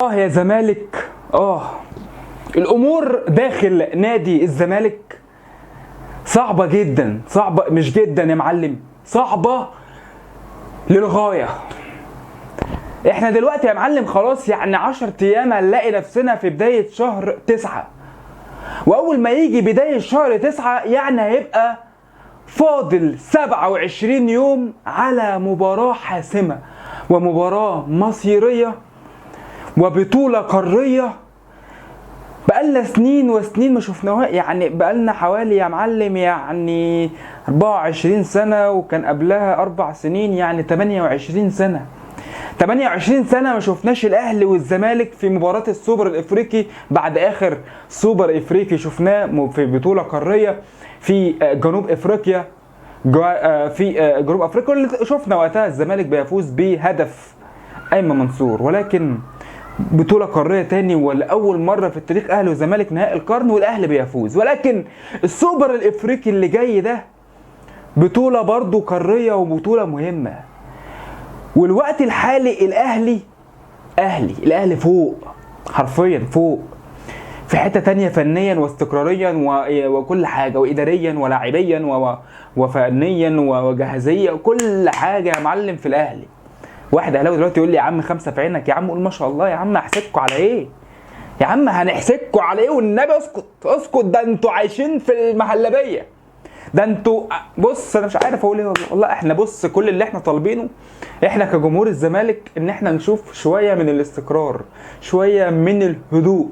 يا زمالك، الامور داخل نادي الزمالك صعبة جدا، صعبة مش جدا يا معلم، صعبة للغاية. احنا دلوقتي يا معلم خلاص يعني 10 ايام هنلاقي نفسنا في بداية شهر 9، واول ما يجي بداية شهر 9 يعني هيبقى فاضل 27 يوم على مباراة حاسمة ومباراة مصيرية وبطولة قارية بقالنا سنين وسنين ما شفناها. يعني بقالنا حوالي يا معلم يعني 24 سنة، وكان قبلها 4 سنين يعني 28 سنة. 28 سنة ما شفناش الاهلي والزمالك في مباراة السوبر الافريقي بعد اخر سوبر افريقي شفناه في بطولة قارية في جنوب افريقيا. في جنوب افريقيا اللي شفنا وقتها الزمالك بيفوز بهدف ايمن منصور، ولكن بطولة قارية تاني ولأول مرة في التاريخ أهلي وزمالك نهائي القرن والأهلي بيفوز. ولكن السوبر الإفريقي اللي جاي ده بطولة برضو قارية وبطولة مهمة. والوقت الحالي الأهلي فوق، حرفيا فوق، في حتة تانية فنيا واستقراريا وكل حاجة، وإداريا ولاعبيا وفنيا وجاهزية وكل حاجة يا معلم في الأهلي. واحد اهلاوي دلوقتي يقول لي يا عم 5 في عينك، يا عم قول ما شاء الله، يا عم هحسدكوا على ايه؟ يا عم هنحسدكوا على ايه والنبي؟ اسكت، ده انتوا عايشين في المهلبيه، ده انتوا بص انا مش عارف اقول ايه والله. احنا بص كل اللي احنا طالبينه احنا كجمهور الزمالك ان احنا نشوف شويه من الاستقرار، شويه من الهدوء.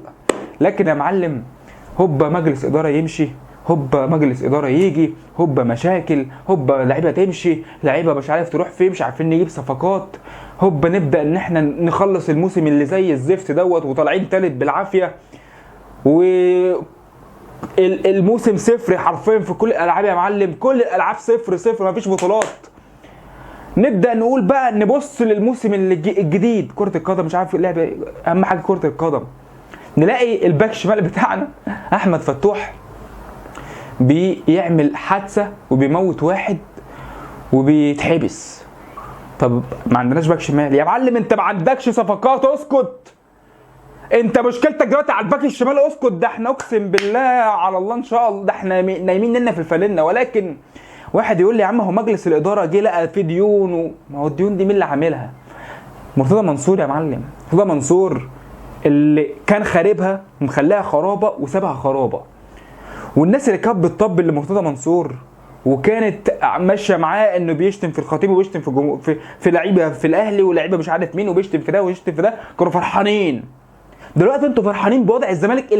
لكن يا معلم هوبا مجلس اداره يمشي، هوبا مجلس اداره يجي، هوبا مشاكل، هوبا لعيبه تمشي، لعيبه مش عارف تروح فين، مش عارفين نجيب صفقات، هوبا نبدا ان احنا نخلص الموسم اللي زي الزفت دوت وطالعين تالت بالعافيه، و الموسم صفر حرفيا في كل الالعاب يا معلم، كل الالعاب صفر مفيش بطولات. نبدا نقول بقى نبص للموسم الجديد كره القدم، مش عارف اللعبه اهم حاجه كره القدم. نلاقي الباك شمال بتاعنا احمد فتوح بيعمل حادثه وبيموت واحد وبيتحبس. طب ما عندناش باك شمال يا معلم، انت ما عندكش صفقات، اسكت. انت مشكلتك دلوقتي على الباك الشمال، اسكت. ده احنا اقسم بالله على الله ان شاء الله ده احنا نايمين لنا في الفالنه. ولكن واحد يقول لي يا عم هو مجلس الاداره جه لقى في ديون، ما هو الديون دي مين اللي عاملها؟ مرتضى منصور يا معلم. مرتضى منصور اللي كان خاربها ومخليها خرابه وسابها خرابه. والناس اللي كانت بتطبل لمرتضى منصور وكانت ماشيه معاه انه بيشتم في الخطيب وبيشتم في لعيبه في الاهلي ولاعيبه مش عارف مين وبيشتم في ده ويشتم في ده، كانوا فرحانين. دلوقتي انتوا فرحانين بوضع الزمالك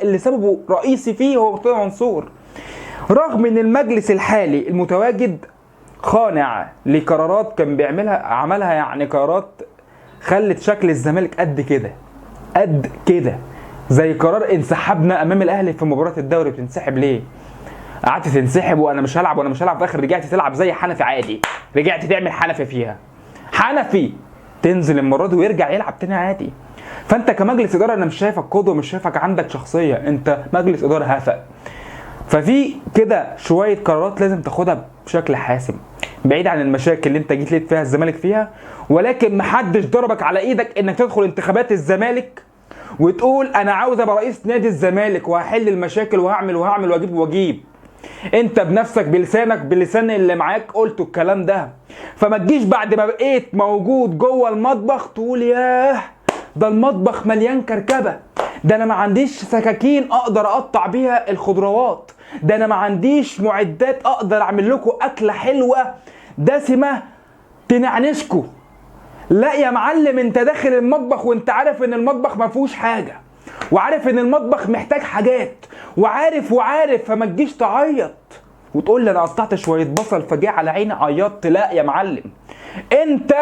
اللي سببه رئيسي فيه هو مرتضى منصور، رغم ان المجلس الحالي المتواجد خانع لقرارات كان عملها يعني قرارات خلت شكل الزمالك قد كده زي قرار انسحابنا امام الاهلي في مباراه الدوري. بتنسحب ليه؟ قعدت تنسحب وانا مش هلعب في الاخر رجعت تلعب زي حنفي عادي، رجعت تعمل حنفي فيها، حنفي تنزل المره دي ويرجع يلعب تاني عادي. فانت كمجلس اداره انا مش شايفك قدوه، مش شايفك عندك شخصيه، انت مجلس اداره هفق. ففي كده شويه قرارات لازم تاخدها بشكل حاسم بعيد عن المشاكل اللي انت جيت لقيت فيها الزمالك فيها. ولكن محدش ضربك على ايدك انك تدخل انتخابات الزمالك وتقول انا عاوز ابقى رئيس نادي الزمالك وهحل المشاكل وهعمل واجيب. انت بنفسك بلسان اللي معاك قلت الكلام ده. فما تجيش بعد ما بقيت موجود جوه المطبخ تقول ياه ده المطبخ مليان كركبه، ده انا ما عنديش سكاكين اقدر اقطع بيها الخضروات، ده انا ما عنديش معدات اقدر اعمل لكم اكله حلوه دسمه تنعنشكوا. لا يا معلم، انت داخل المطبخ وانت عارف ان المطبخ ما فيهوش حاجه، وعارف ان المطبخ محتاج حاجات، وعارف فما تجيش تعيط وتقول لي انا قطعت شويه بصل فجاه على عيني عيطت. لا يا معلم، انت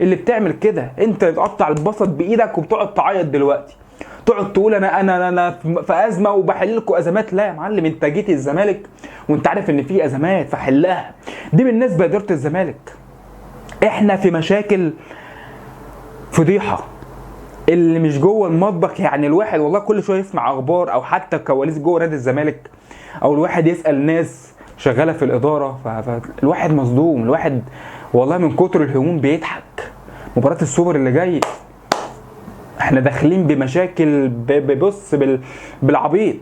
اللي بتعمل كده، انت اللي بتقطع البصل بايدك وبتقعد تعيط دلوقتي، تقعد تقول انا في ازمه وبحل لكم ازمات. لا يا معلم، انت جيت الزمالك وانت عارف ان في ازمات فحلها. دي بالنسبه لاداره الزمالك. احنا في مشاكل فضيحه. اللي مش جوه المطبخ يعني الواحد والله كل شويه يسمع اخبار او حتى كواليس جوه نادي الزمالك، او الواحد يسال ناس شغاله في الاداره، فالواحد مصدوم. الواحد والله من كتر الهموم بيضحك. مباراه السوبر اللي جاي احنا داخلين بمشاكل بص بالعبيط.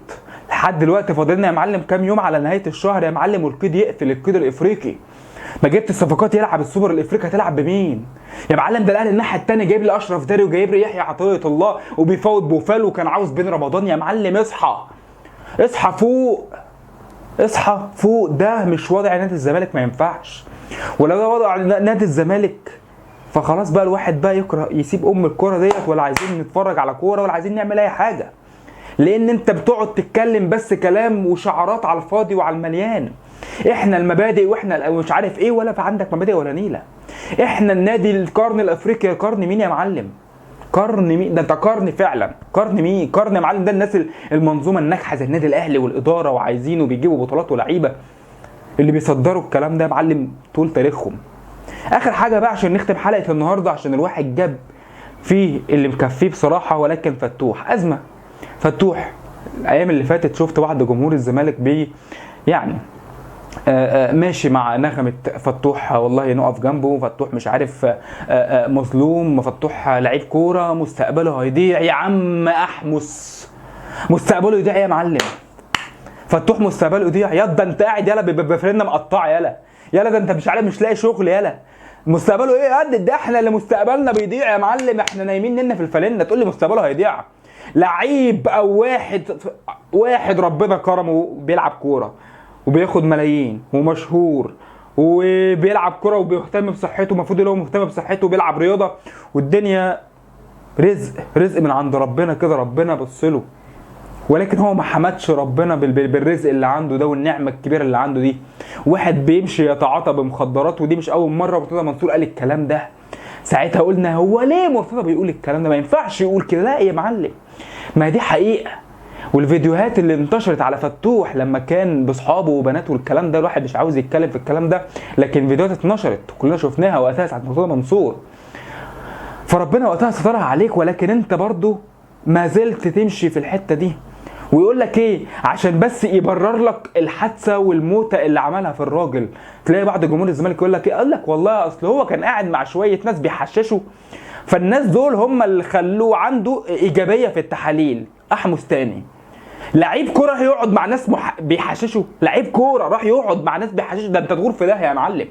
لحد دلوقتي فاضلنا يا معلم كام يوم على نهايه الشهر يا معلم، والقيد يقفل، القيد الافريقي. ما جبت الصفقات يلعب السوبر الافريقي، هتلعب بمين يا معلم؟ ده الاهلي الناحيه الثانيه جايب لي اشرف داري وجايب لي يحيى عطيه الله وبيفوت بوفال، وكان عاوز بين رمضان. يا معلم اصحى، اصحى فوق، اصحى فوق. ده مش وضع نادي الزمالك، ما ينفعش. ولو ده وضع نادي الزمالك فخلاص بقى الواحد بقى يكره يسيب الكوره ديت، ولا عايزين نتفرج على كوره ولا عايزين نعمل اي حاجه. لان انت بتقعد تتكلم بس كلام وشعارات على الفاضي وعلى المليان. احنا المبادئ واحنا مش عارف ايه، ولا في عندك مبادئ ولا نيله. احنا النادي القرن الافريقي. قرن مين يا معلم؟ قرن مين؟ ده انت قرن فعلا. قرن مين؟ قرن يا معلم ده الناس المنظومه الناجحه زي النادي الاهلي والاداره وعايزينه بيجيبوا بطولات ولعيبه، اللي بيصدروا الكلام ده يا معلم طول تاريخهم. اخر حاجه بقى عشان نختم حلقه النهارده، عشان الواحد جاب فيه اللي مكفيه بصراحه، ولكن فتوح ازمه. فتوح الايام اللي فاتت شفت بعض جمهور الزمالك يعني ماشي مع نغمه فتوح، والله نقف جنبه، فتوح مش عارف مظلوم، فتوح لعيب كوره مستقبله هيضيع. يا عم احمس، مستقبله يضيع يا معلم؟ فتوح مستقبله يضيع؟ ياض انت قاعد يالا بفرنه مقطعه يالا ده انت مش عارف، مش لاقي شغل يالا. مستقبله ايه قد ده؟ احنا اللي مستقبلنا بيضيع يا معلم، احنا نايمين لنا في الفلنه تقول لي مستقبله هيضيع؟ لعيب او واحد ربنا كرمه بيلعب كوره وبياخد ملايين ومشهور وبيلعب كوره وبيهتم بصحته، المفروض اللي هو مهتم بصحته وبيلعب رياضه، والدنيا رزق من عند ربنا كده، ربنا بصله، ولكن هو ما حمدش ربنا بالرزق اللي عنده ده والنعمه الكبيره اللي عنده دي. واحد بيمشي يتعاطى بمخدرات، ودي مش اول مره مرتضى منصور قال الكلام ده. ساعتها قلنا هو ليه مرتضى بيقول الكلام ده؟ ما ينفعش يقول كده. لا يا معلم، ما دي حقيقه. والفيديوهات اللي انتشرت على فتوح لما كان باصحابه وبناته والكلام ده، الواحد مش عاوز يتكلم في الكلام ده، لكن فيديوهات اتنشرت كلنا شفناها وقتها ساعه مرتضى منصور. فربنا وقتها سترها عليك، ولكن انت برضو ما زلت تمشي في الحته دي. ويقول لك ايه؟ عشان بس يبرر لك الحادثه والموتة اللي عملها في الراجل. تلاقي بعض جمهور الزمالك يقول لك ايه؟ قال لك والله اصل هو كان قاعد مع شويه ناس بيحششوا، فالناس دول هم اللي خلوه عنده ايجابيه في التحاليل. احمس تاني، لعيب كوره راح يقعد مع ناس بيحششوا؟ لعيب كوره راح يقعد مع ناس بيحششوا؟ ده انت تغور في ده يا معلم.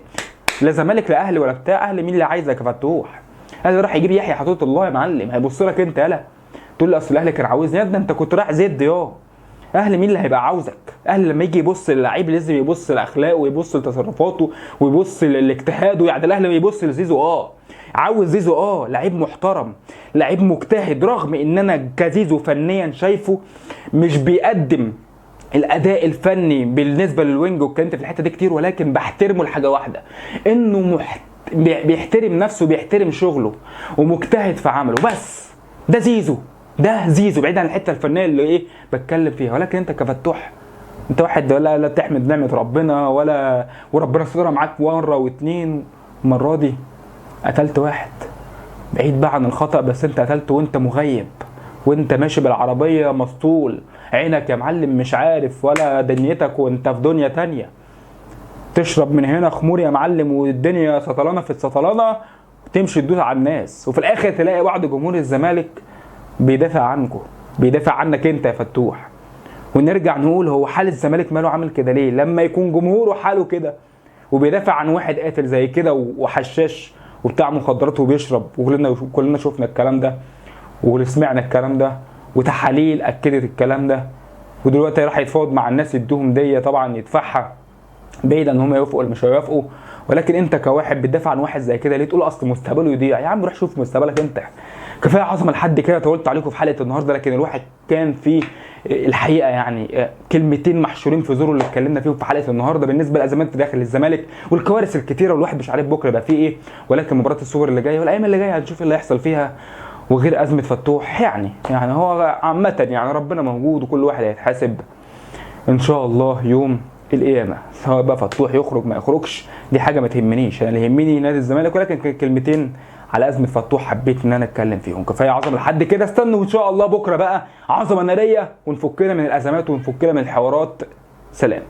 لا زمالك لا اهلي ولا بتاع. اهلي مين اللي عايزك يا فتوح؟ اهلي راح يجيب يحيى عطيه الله يا معلم، هيبص لك انت يالا تقول لي اصل الاهلي كان عاوزني؟ ده انت كنت رايح زي الضياء. اهلي مين اللي هيبقى عاوزك؟ اهلي لما يجي يبص للعيب لازم يبص لاخلاقه ويبص لتصرفاته ويبص لاجتهاده. يعني الاهلي لما يبص لزيزو عاوز زيزو لعيب محترم، لعيب مجتهد، رغم ان انا كزيزو فنيا شايفه مش بيقدم الاداء الفني بالنسبه للوينج، واتكلمت في الحته دي كتير، ولكن بحترمه لحاجه واحده، انه بيحترم نفسه، بيحترم شغله ومجتهد في عمله. بس ده زيزو بعيد عن الحته الفنيه اللي ايه بتكلم فيها. ولكن انت كفتوح انت واحد لا تحمد نعمه ربنا وربنا سترها معاك مره واتنين. المره دي قتلت واحد بعيد بقى عن الخطأ، بس انت قتلت وانت مغيب، وانت ماشي بالعربيه مسطول، عينك يا معلم مش عارف ولا دنيتك، وانت في دنيا تانية. تشرب من هنا خمور يا معلم والدنيا سطلانه في السطلانه، تمشي تدوس على الناس، وفي الاخر تلاقي بعض جمهور الزمالك بيدافع عنكم، بيدافع عنك انت يا فتوح. ونرجع نقول هو حال الزمالك ماله عامل كده ليه؟ لما يكون جمهوره حاله كده وبيدافع عن واحد قاتل زي كده وحشاش وبتاع مخدرات وبيشرب، وكلنا شفنا الكلام ده وسمعنا الكلام ده وتحاليل اكدت الكلام ده، ودلوقتي راح يتفاوض مع الناس يدوهم ديه طبعا يدفعها بعيد ان هم يوافقوا ولا مش هيوافقوا. ولكن انت كواحد بتدافع عن واحد زي كده ليه؟ تقول اصل مستقبله يضيع؟ يا عم روح شوف مستقبلك انت. كفايه عظمه لحد كده طولت عليكم في حلقه النهارده، لكن الواحد كان فيه الحقيقه يعني كلمتين محشورين في زوره اللي اتكلمنا فيهم في حلقه النهارده بالنسبه لازمات داخل الزمالك والكوارث الكتيره، والواحد مش عارف بكره يبقى فيه ايه. ولكن مباراه السوبر اللي جايه والايام اللي جايه هنشوف ايه اللي هيحصل فيها، وغير ازمه فتوح يعني هو عامه يعني ربنا موجود وكل واحد هيتحاسب ان شاء الله يوم القيامه، سواء بقى فتوح يخرج ما يخرجش دي حاجه ما تهمنيش، انا اللي يهمني نادي الزمالك. ولكن كلمتين على ازمه فتوح حبيت ان انا اتكلم فيهم. كفايه عظمه لحد كده، استنوا ان شاء الله بكره بقى عظمه ناريه ونفكنا من الازمات ونفكنا من الحوارات. سلام.